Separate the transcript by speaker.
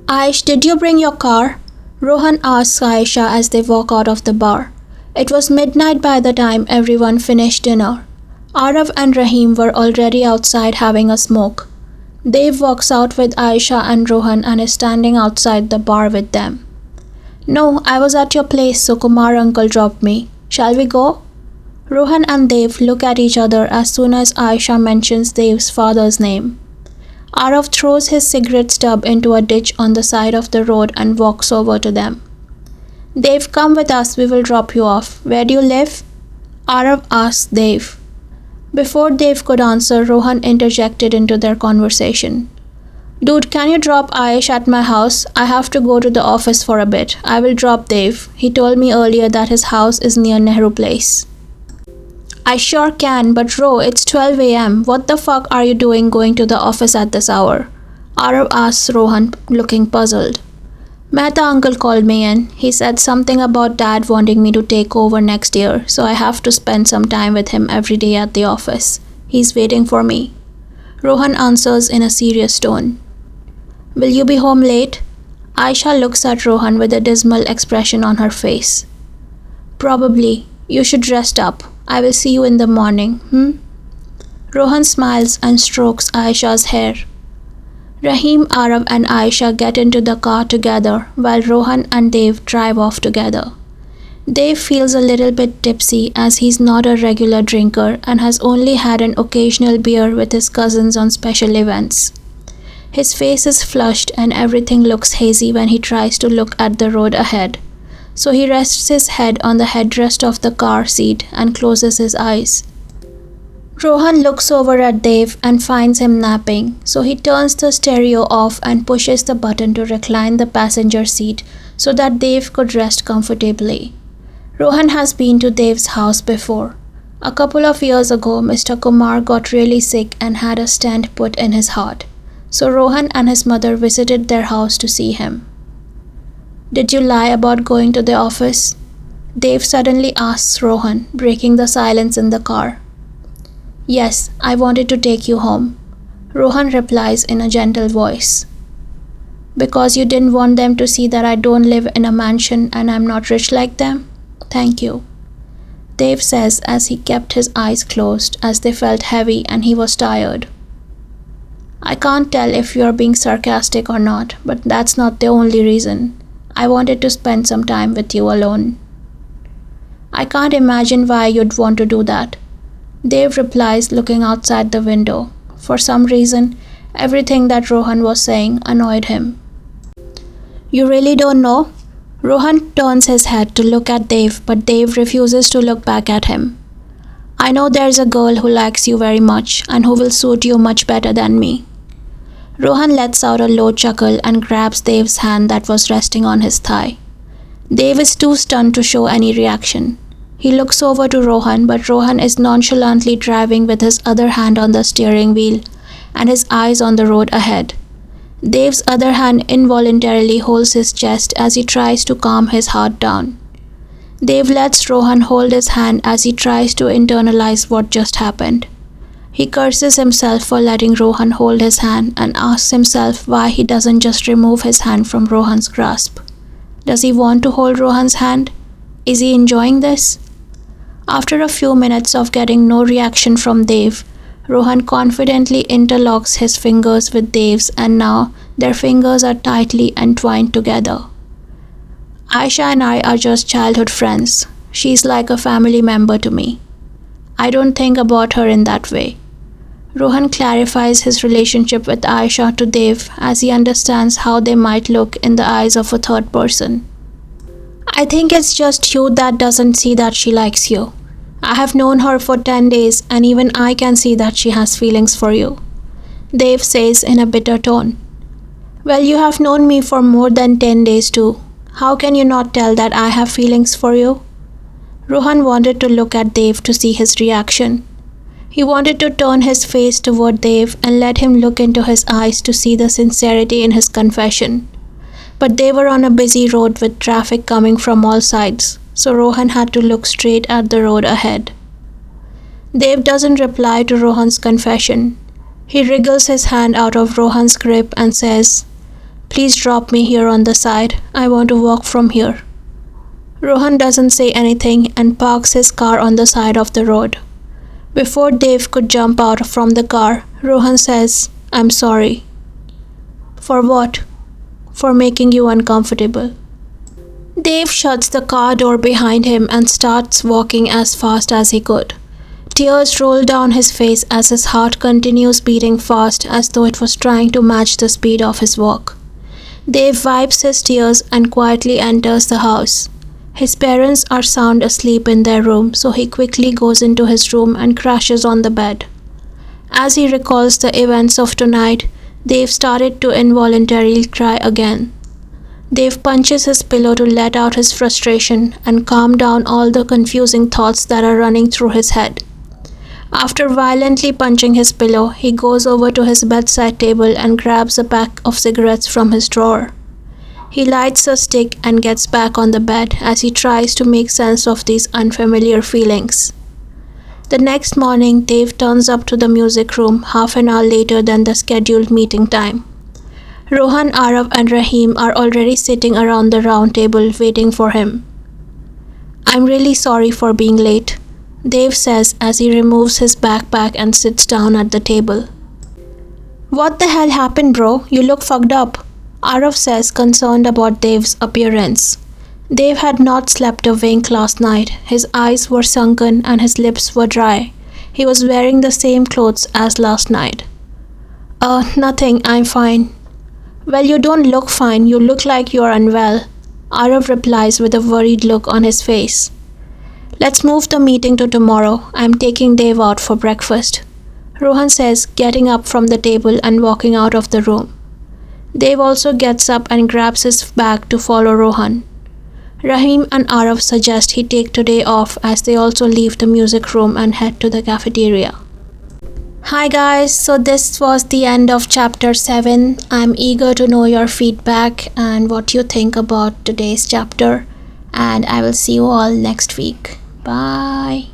Speaker 1: Aish, did you bring your car? Rohan asks Aisha as they walk out of the bar. It was midnight by the time everyone finished dinner. Arav and Rahim were already outside having a smoke. Dev walks out with Aisha and Rohan and is standing outside the bar with them. No, I was at your place, so Kumar uncle dropped me. Shall we go? Rohan and Dev look at each other as soon as Aisha mentions Dev's father's name. Arav throws his cigarette stub into a ditch on the side of the road and walks over to them. Dev, come with us, we will drop you off. Where do you live? Arav asks Dev. Before Dev could answer, Rohan interjected into their conversation. Dude, can you drop Aish at my house? I have to go to the office for a bit. I will drop Dev. He told me earlier that his house is near Nehru Place. I sure can, but Ro, it's 12 a.m. What the fuck are you doing going to the office at this hour? Arav asks Rohan, looking puzzled. Mehta uncle called me in. He said something about dad wanting me to take over next year, so I have to spend some time with him every day at the office. He's waiting for me. Rohan answers in a serious tone. Will you be home late? Aisha looks at Rohan with a dismal expression on her face. Probably. You should rest up. I will see you in the morning, Rohan smiles and strokes Aisha's hair. Rahim, Arav and Aisha get into the car together while Rohan and Dev drive off together. Dev feels a little bit tipsy as he's not a regular drinker and has only had an occasional beer with his cousins on special events. His face is flushed and everything looks hazy when he tries to look at the road ahead. So he rests his head on the headrest of the car seat and closes his eyes. Rohan looks over at Dev and finds him napping, so he turns the stereo off and pushes the button to recline the passenger seat so that Dev could rest comfortably. Rohan has been to Dev's house before. A couple of years ago, Mr. Kumar got really sick and had a stent put in his heart. So Rohan and his mother visited their house to see him. Did you lie about going to the office? Dev suddenly asks Rohan, breaking the silence in the car. Yes, I wanted to take you home. Rohan replies in a gentle voice. Because you didn't want them to see that I don't live in a mansion and I'm not rich like them? Thank you. Dev says as he kept his eyes closed as they felt heavy and he was tired. I can't tell if you're being sarcastic or not, but that's not the only reason. I wanted to spend some time with you alone. I can't imagine why you'd want to do that. Dev replies, looking outside the window. For some reason, everything that Rohan was saying annoyed him. You really don't know? Rohan turns his head to look at Dev, but Dev refuses to look back at him. I know there's a girl who likes you very much and who will suit you much better than me. Rohan lets out a low chuckle and grabs Dev's hand that was resting on his thigh. Dev is too stunned to show any reaction. He looks over to Rohan, but Rohan is nonchalantly driving with his other hand on the steering wheel and his eyes on the road ahead. Dev's other hand involuntarily holds his chest as he tries to calm his heart down. Dev lets Rohan hold his hand as he tries to internalize what just happened. He curses himself for letting Rohan hold his hand and asks himself why he doesn't just remove his hand from Rohan's grasp. Does he want to hold Rohan's hand? Is he enjoying this? After a few minutes of getting no reaction from Dev, Rohan confidently interlocks his fingers with Dev's and now their fingers are tightly entwined together. Aisha and I are just childhood friends. She's like a family member to me. I don't think about her in that way. Rohan clarifies his relationship with Aisha to Dev as he understands how they might look in the eyes of a third person. I think it's just you that doesn't see that she likes you. I have known her for 10 days and even I can see that she has feelings for you. Dev says in a bitter tone. Well, you have known me for more than 10 days too. How can you not tell that I have feelings for you? Rohan wanted to look at Dev to see his reaction. He wanted to turn his face toward Dev and let him look into his eyes to see the sincerity in his confession. But they were on a busy road with traffic coming from all sides, so Rohan had to look straight at the road ahead. Dev doesn't reply to Rohan's confession. He wriggles his hand out of Rohan's grip and says, Please drop me here on the side. I want to walk from here. Rohan doesn't say anything and parks his car on the side of the road. Before Dave could jump out from the car, Rohan says, I'm sorry. For what? For making you uncomfortable. Dave shuts the car door behind him and starts walking as fast as he could. Tears roll down his face as his heart continues beating fast as though it was trying to match the speed of his walk. Dave wipes his tears and quietly enters the house. His parents are sound asleep in their room, so he quickly goes into his room and crashes on the bed. As he recalls the events of tonight, Dave started to involuntarily cry again. Dave punches his pillow to let out his frustration and calm down all the confusing thoughts that are running through his head. After violently punching his pillow, he goes over to his bedside table and grabs a pack of cigarettes from his drawer. He lights a stick and gets back on the bed as he tries to make sense of these unfamiliar feelings. The next morning, Dave turns up to the music room half an hour later than the scheduled meeting time. Rohan, Arav and Rahim are already sitting around the round table waiting for him. I'm really sorry for being late, Dave says as he removes his backpack and sits down at the table. What the hell happened, bro? You look fucked up, Arav says, concerned about Dave's appearance. Dave had not slept a wink last night. His eyes were sunken and his lips were dry. He was wearing the same clothes as last night. Nothing, I'm fine. Well, you don't look fine, you look like you're unwell, Arav replies with a worried look on his face. Let's move the meeting to tomorrow. I'm taking Dave out for breakfast, Rohan says, getting up from the table and walking out of the room. Dave also gets up and grabs his bag to follow Rohan. Rahim and Arav suggest he take today off as they also leave the music room and head to the cafeteria. Hi guys, so this was the end of chapter 7. I'm eager to know your feedback and what you think about today's chapter, and I will see you all next week. Bye.